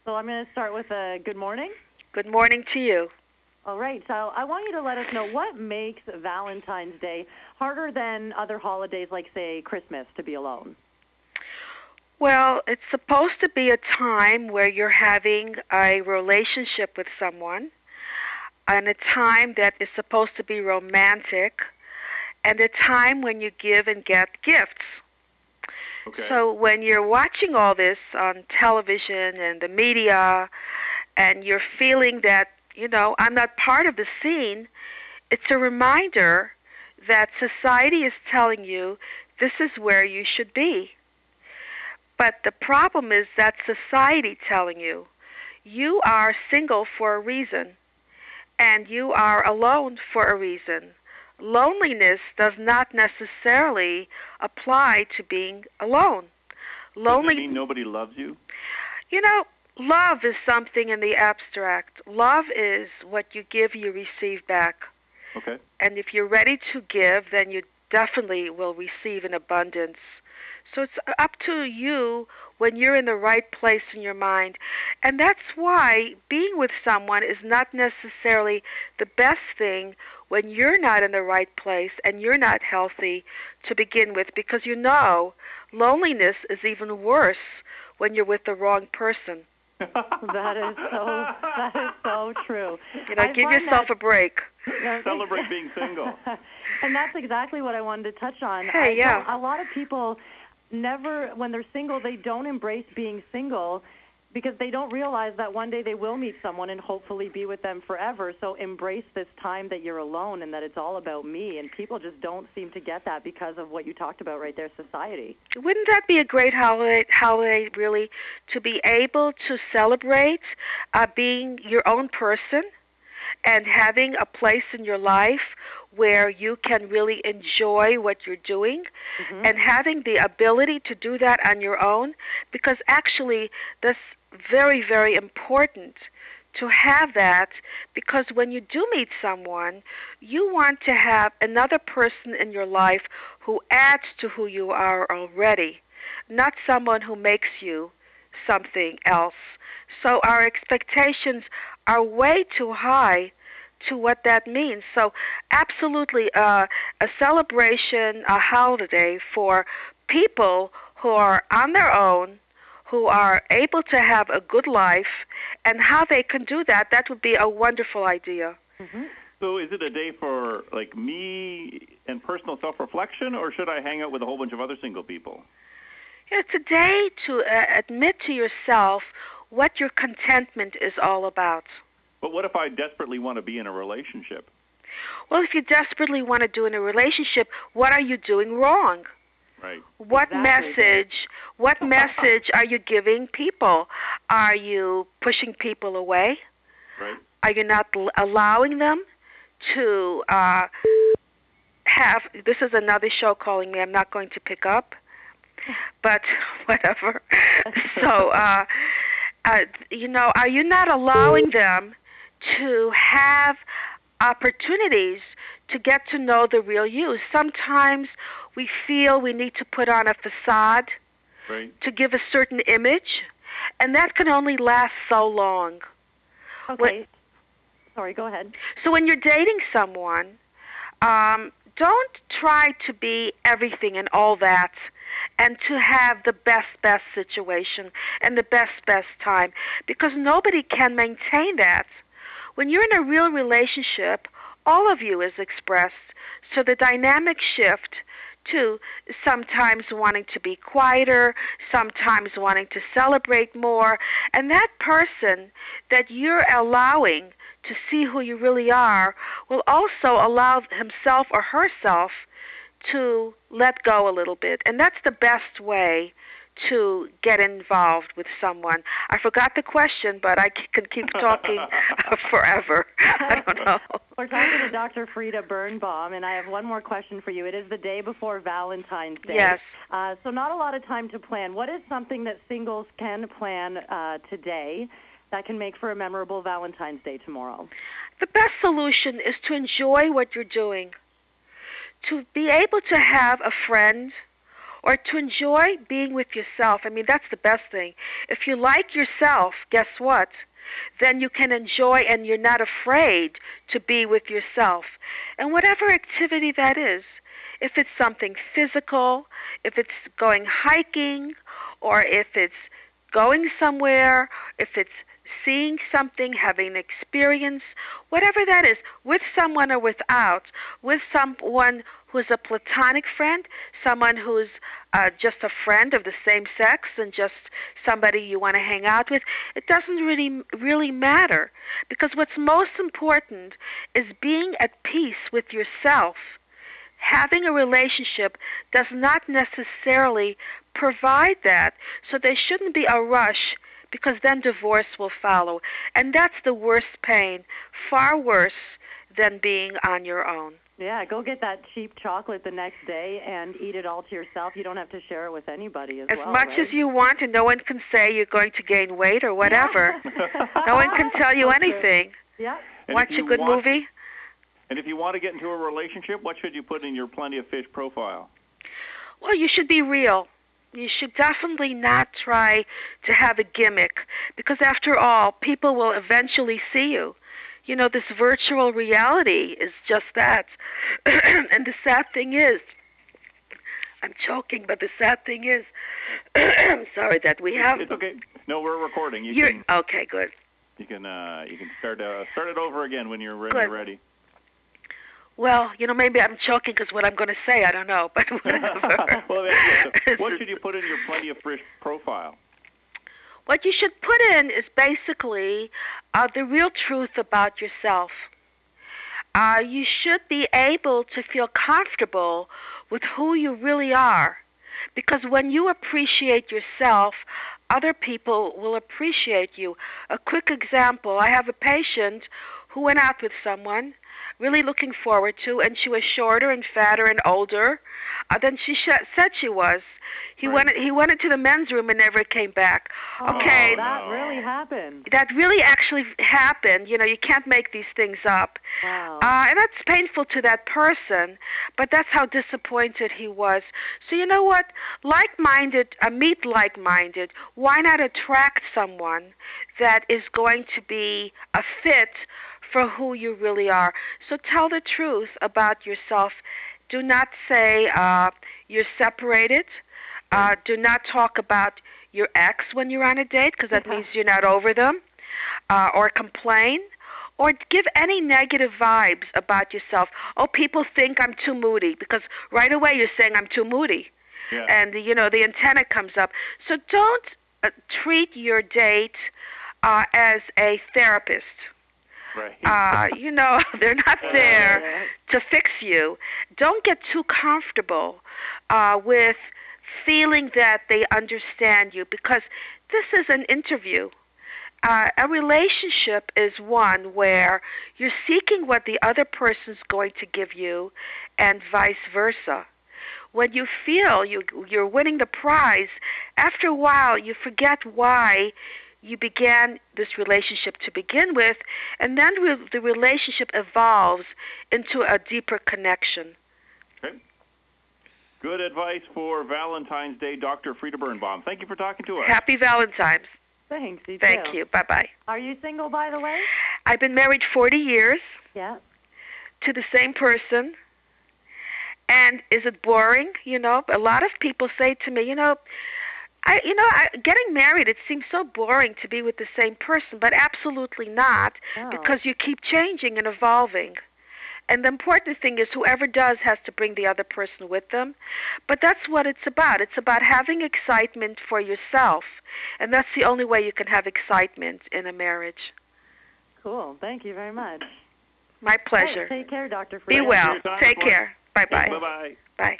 So I'm going to start with a good morning. Good morning to you. All right. So I want you to let us know what makes Valentine's Day harder than other holidays like, say, Christmas to be alone. Well, it's supposed to be a time where you're having a relationship with someone, and a time that is supposed to be romantic, and a time when you give and get gifts. Okay. So when you're watching all this on television and the media, and you're feeling that, I'm not part of the scene, it's a reminder that society is telling you this is where you should be. But the problem is that society telling you you are single for a reason, and you are alone for a reason. Loneliness does not necessarily apply to being alone. Does it mean nobody loves you? Love is something in the abstract. Love is what you give, you receive back. Okay. And if you're ready to give, then you definitely will receive in abundance. So it's up to you when you're in the right place in your mind. And that's why being with someone is not necessarily the best thing when you're not in the right place and you're not healthy to begin with, because loneliness is even worse when you're with the wrong person. That is so true. Give yourself a break. Celebrate being single. And that's exactly what I wanted to touch on. Yeah. A lot of people when they're single, they don't embrace being single because they don't realize that one day they will meet someone and hopefully be with them forever. So embrace this time that you're alone and that it's all about me. And people just don't seem to get that because of what you talked about right there, society. Wouldn't that be a great holiday really, to be able to celebrate being your own person and having a place in your life where you can really enjoy what you're doing, and having the ability to do that on your own, because actually that's very, very important to have that, because when you do meet someone, you want to have another person in your life who adds to who you are already, not someone who makes you something else. So our expectations are way too high to what that means. So absolutely a celebration, a holiday for people who are on their own, who are able to have a good life, and how they can do that, that would be a wonderful idea. So is it a day for me and personal self-reflection, or should I hang out with a whole bunch of other single people? It's a day to admit to yourself what your contentment is all about. But what if I desperately want to be in a relationship? Well, if you desperately want to do in a relationship, what are you doing wrong? Right. What message are you giving people? Are you pushing people away? Right. Are you not allowing them to have, this is another show calling me, I'm not going to pick up, but whatever. So, are you not allowing them to have opportunities to get to know the real you? Sometimes we feel we need to put on a facade to give a certain image, and that can only last so long. Okay. Sorry, go ahead. So when you're dating someone, don't try to be everything and all that and to have the best situation and the best time, because nobody can maintain that. When you're in a real relationship, all of you is expressed. So the dynamic shift to sometimes wanting to be quieter, sometimes wanting to celebrate more, and that person that you're allowing to see who you really are will also allow himself or herself to let go a little bit. And that's the best way to get involved with someone. I forgot the question, but I can keep talking forever. I don't know. We're talking to Dr. Frieda Birnbaum, and I have one more question for you. It is the day before Valentine's Day. Yes. So not a lot of time to plan. What is something that singles can plan today that can make for a memorable Valentine's Day tomorrow? The best solution is to enjoy what you're doing. To be able to have a friend or to enjoy being with yourself. I mean, that's the best thing. If you like yourself, guess what? Then you can enjoy and you're not afraid to be with yourself. And whatever activity that is, if it's something physical, if it's going hiking, or if it's going somewhere, if it's seeing something, having an experience, whatever that is, with someone or without, with someone who's a platonic friend, someone who's just a friend of the same sex and just somebody you want to hang out with, it doesn't really matter. Because what's most important is being at peace with yourself. Having a relationship does not necessarily provide that, so there shouldn't be a rush, because then divorce will follow. And that's the worst pain, far worse than being on your own. Yeah, go get that cheap chocolate the next day and eat it all to yourself. You don't have to share it with anybody as well. As much as you want, and no one can say you're going to gain weight or whatever. No one can tell you anything. Yeah. Watch a good movie. And if you want to get into a relationship, what should you put in your Plenty of Fish profile? Well, you should be real. You should definitely not try to have a gimmick, because after all, people will eventually see you. You know, this virtual reality is just that. And the sad thing is, I'm choking, but the sad thing is, I'm sorry that we have... It's okay. No, we're recording. Okay, good. You can start it over again when you're ready. Well, you know, maybe I'm choking because what I'm going to say, I don't know, but whatever. Well, what should you put in your Plenty of Fish profile? What you should put in is basically the real truth about yourself. You should be able to feel comfortable with who you really are, because when you appreciate yourself, other people will appreciate you. A quick example, I have a patient who went out with someone, really looking forward to, and she was shorter and fatter and older than she said she was. He went into the men's room and never came back. Okay, that really happened. That really actually happened. You know, you can't make these things up. Wow. And that's painful to that person, but that's how disappointed he was. So you know what? Like-minded, meet like-minded. Why not attract someone that is going to be a fit for who you really are? So tell the truth about yourself. Do not say you're separated. Do not talk about your ex when you're on a date, because that means you're not over them, or complain, or give any negative vibes about yourself. Oh, people think I'm too moody, because right away you're saying I'm too moody. Yeah. And, you know, the antenna comes up. So don't treat your date as a therapist. Right. You know, they're not there to fix you. Don't get too comfortable with feeling that they understand you, because this is an interview. A relationship is one where you're seeking what the other person's going to give you, and vice versa. When you feel you're winning the prize, after a while you forget why you began this relationship to begin with, and then the relationship evolves into a deeper connection. Okay. Good advice for Valentine's Day, Dr. Frieda Birnbaum. Thank you for talking to us. Happy Valentine's. Thanks, you Thank too. you. Bye-bye. Are you single, by the way? I've been married 40 years Yeah. to the same person. And is it boring? You know, a lot of people say to me, getting married, it seems so boring to be with the same person, but absolutely not, because you keep changing and evolving. And the important thing is whoever does has to bring the other person with them. But that's what it's about. It's about having excitement for yourself. And that's the only way you can have excitement in a marriage. Cool. Thank you very much. My pleasure. Hey, take care, Dr. Frieda. Be well. Take care. Bye-bye. Bye-bye. Bye.